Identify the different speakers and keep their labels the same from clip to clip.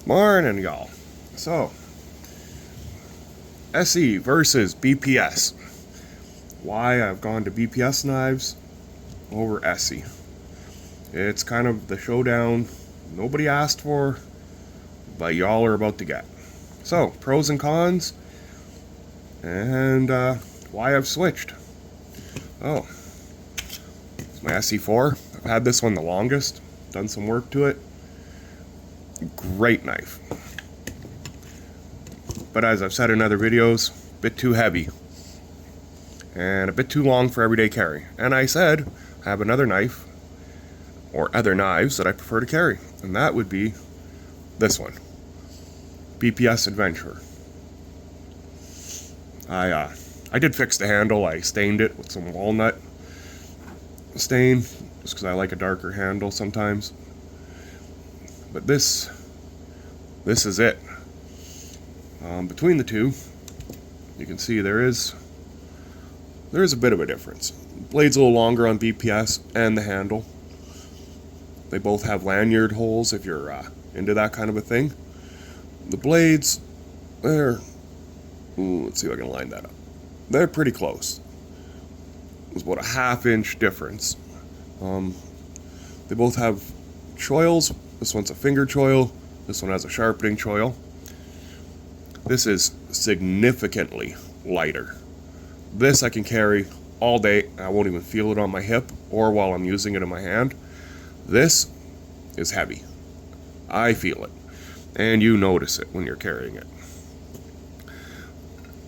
Speaker 1: Morning, y'all. So, Esee versus BPS. Why I've gone to BPS knives over Esee. It's kind of the showdown nobody asked for, but y'all are about to get. So, pros and cons, and why I've switched. Oh, it's my SE4. I've had this one the longest, done some work to it. Great knife. But as I've said in other videos, a bit too heavy and a bit too long for everyday carry. And I said I have another knife or other knives that I prefer to carry, and that would be this one, BPS Adventurer. I did fix the handle. I stained it with some walnut stain just because I like a darker handle sometimes. But this is it. Between the two, you can see there is a bit of a difference. The blade's a little longer on BPS and the handle. They both have lanyard holes if you're into that kind of a thing. The blades, let's see if I can line that up. They're pretty close. It's about a 1/2 inch difference. They both have choils. This one's a finger choil. This one has a sharpening choil. This is significantly lighter. This I can carry all day. I won't even feel it on my hip or while I'm using it in my hand. This is heavy. I feel it. And you notice it when you're carrying it.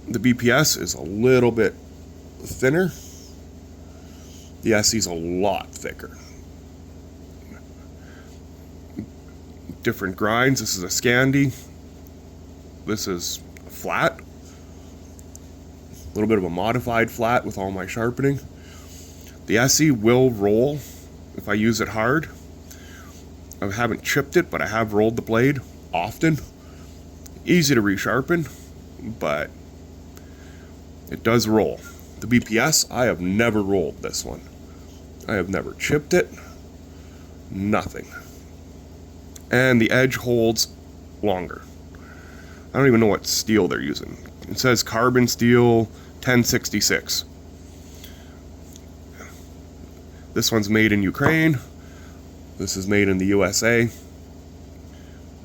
Speaker 1: The BPS is a little bit thinner. The Esee's a lot thicker. Different grinds. This is a Scandi. This is flat. A little bit of a modified flat with all my sharpening. The Esee will roll if I use it hard. I haven't chipped it, but I have rolled the blade often. Easy to resharpen, but it does roll. The BPS, I have never rolled this one. I have never chipped it. Nothing. And the edge holds longer. I don't even know what steel they're using. It says carbon steel 1066. This one's made in Ukraine. This is made in the USA.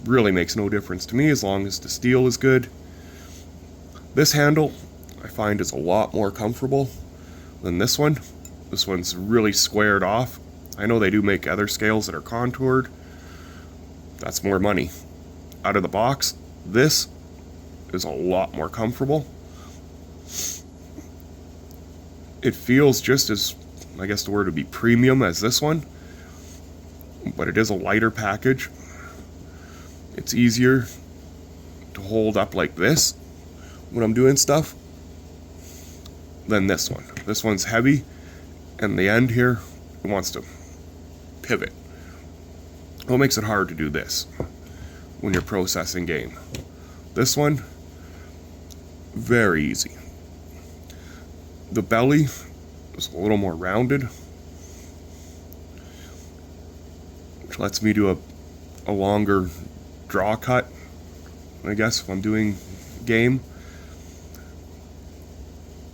Speaker 1: Really makes no difference to me as long as the steel is good. This handle I find is a lot more comfortable than this one. This one's really squared off. I know they do make other scales that are contoured. That's more money. Out of the box, this is a lot more comfortable. It feels just as, I guess the word would be premium as this one, but it is a lighter package. It's easier to hold up like this when I'm doing stuff than this one. This one's heavy, and the end here wants to pivot. What makes it hard to do this when you're processing game? This one, very easy. The belly is a little more rounded, which lets me do a longer draw cut, I guess, if I'm doing game.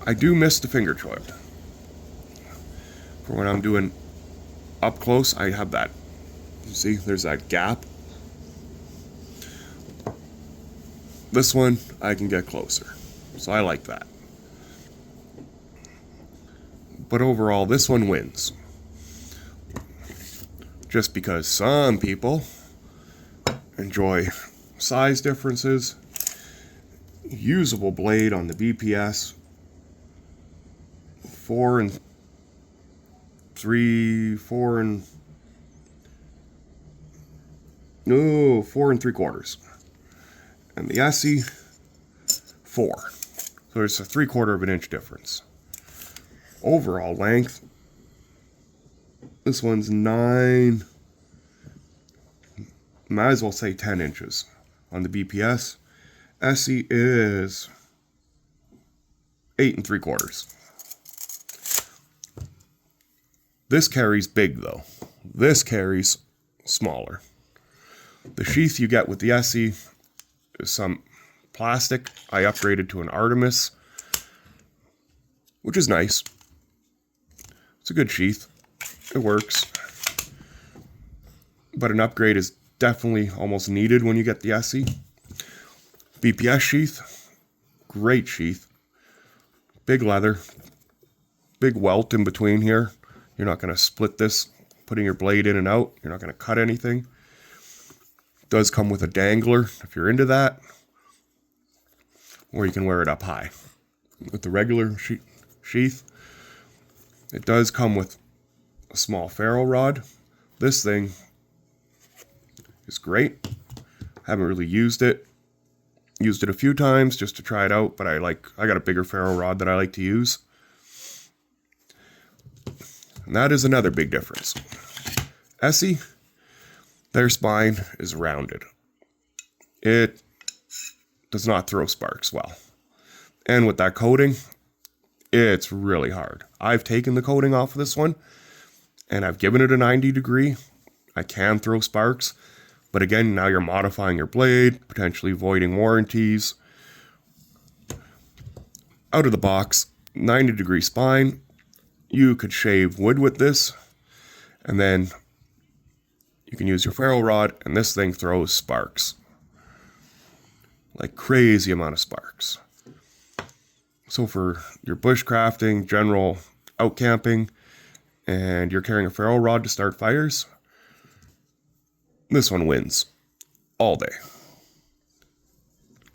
Speaker 1: I do miss the finger choil. For when I'm doing up close, I have that. You see, there's that gap. This one, I can get closer. So I like that. But overall, this one wins. Just because some people enjoy size differences. Usable blade on the BPS. 4 and 3/4. And the Esee, 4. So there's a 3/4 of an inch difference. Overall length, this one's 9, might as well say 10 inches on the BPS. Esee is 8 3/4. This carries big though. This carries smaller. The sheath you get with the Esee is some plastic. I upgraded to an Artemis, which is nice. It's a good sheath. It works. But an upgrade is definitely almost needed when you get the Esee. BPS sheath, great sheath. Big leather, big welt in between here. You're not going to split this, putting your blade in and out. You're not going to cut anything. It does come with a dangler if you're into that. Or you can wear it up high. With the regular sheath, it does come with a small ferro rod. This thing is great. Haven't really used it. Used it a few times just to try it out, but I got a bigger ferro rod that I like to use. And that is another big difference. Esee, their spine is rounded. It does not throw sparks well. And with that coating, it's really hard. I've taken the coating off of this one, and I've given it a 90 degree. I can throw sparks. But again, now you're modifying your blade, potentially voiding warranties. Out of the box, 90 degree spine. You could shave wood with this, and then you can use your ferro rod, and this thing throws sparks. Like crazy amount of sparks. So for your bushcrafting, general out camping, and you're carrying a ferro rod to start fires, this one wins all day.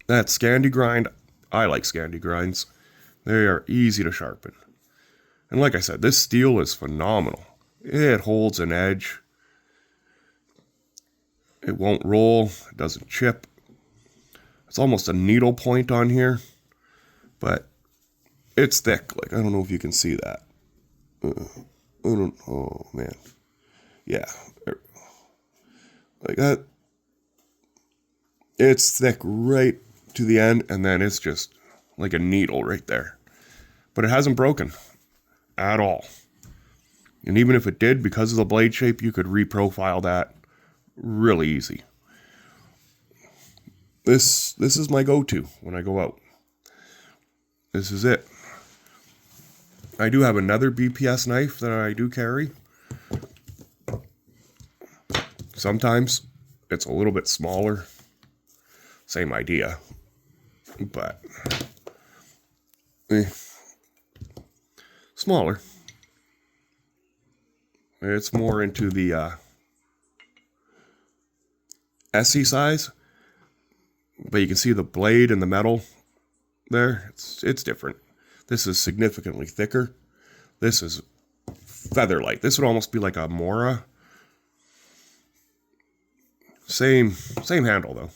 Speaker 1: That Scandi grind, I like Scandi grinds. They are easy to sharpen. And like I said, this steel is phenomenal. It holds an edge. It won't roll. It doesn't chip. It's almost a needle point on here. But it's thick. Like, I don't know if you can see that. Oh, man. Yeah. Like that. It's thick right to the end, and then it's just like a needle right there. But it hasn't broken at all. And even if it did, because of the blade shape, you could reprofile that really easy. This is my go-to when I go out. This is it. I do have another BPS knife that I do carry. Sometimes it's a little bit smaller. Same idea. But smaller. It's more into the Esee size. But you can see the blade and the metal there. It's different. This is significantly thicker. This is feather light. This would almost be like a Mora. Same handle though.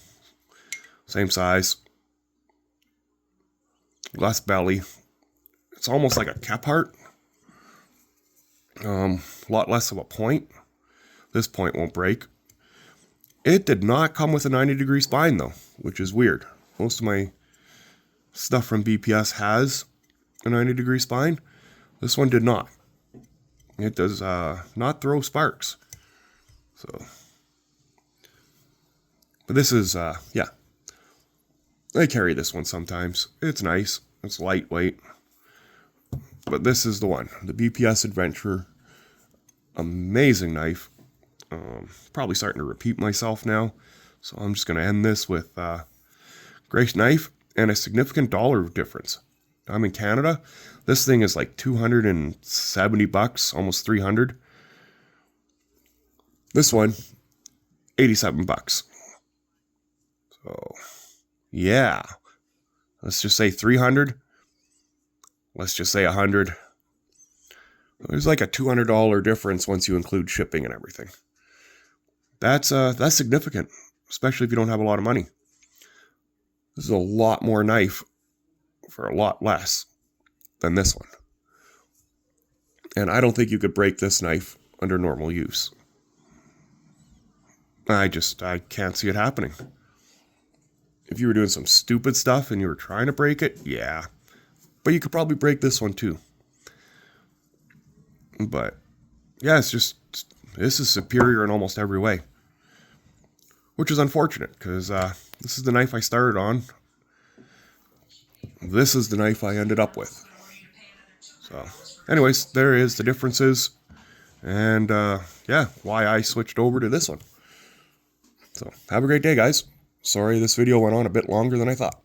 Speaker 1: Same size. Less belly. It's almost like a Kephart. A lot less of a point. This point won't break. It did not come with a 90 degree spine though, which is weird. Most of my stuff from BPS has a 90 degree spine. This one did not. It does not throw sparks. So, but this is, yeah. I carry this one sometimes. It's nice. It's lightweight. But this is the one. The BPS Adventurer. Amazing knife. Probably starting to repeat myself now. So I'm just going to end this with great knife and a significant dollar difference. I'm in Canada. This thing is like $270, almost 300. This one, $87. So, yeah. Let's just say 300. Let's just say 100. There's like a $200 difference once you include shipping and everything. That's significant, especially if you don't have a lot of money. This is a lot more knife for a lot less than this one. And I don't think you could break this knife under normal use. I can't see it happening. If you were doing some stupid stuff and you were trying to break it, yeah. But you could probably break this one too. But yeah, this is superior in almost every way. which is unfortunate because this is the knife I started on. This is the knife I ended up with. So, anyways, there is the differences, and yeah, why I switched over to this one. So, have a great day, guys. Sorry this video went on a bit longer than I thought.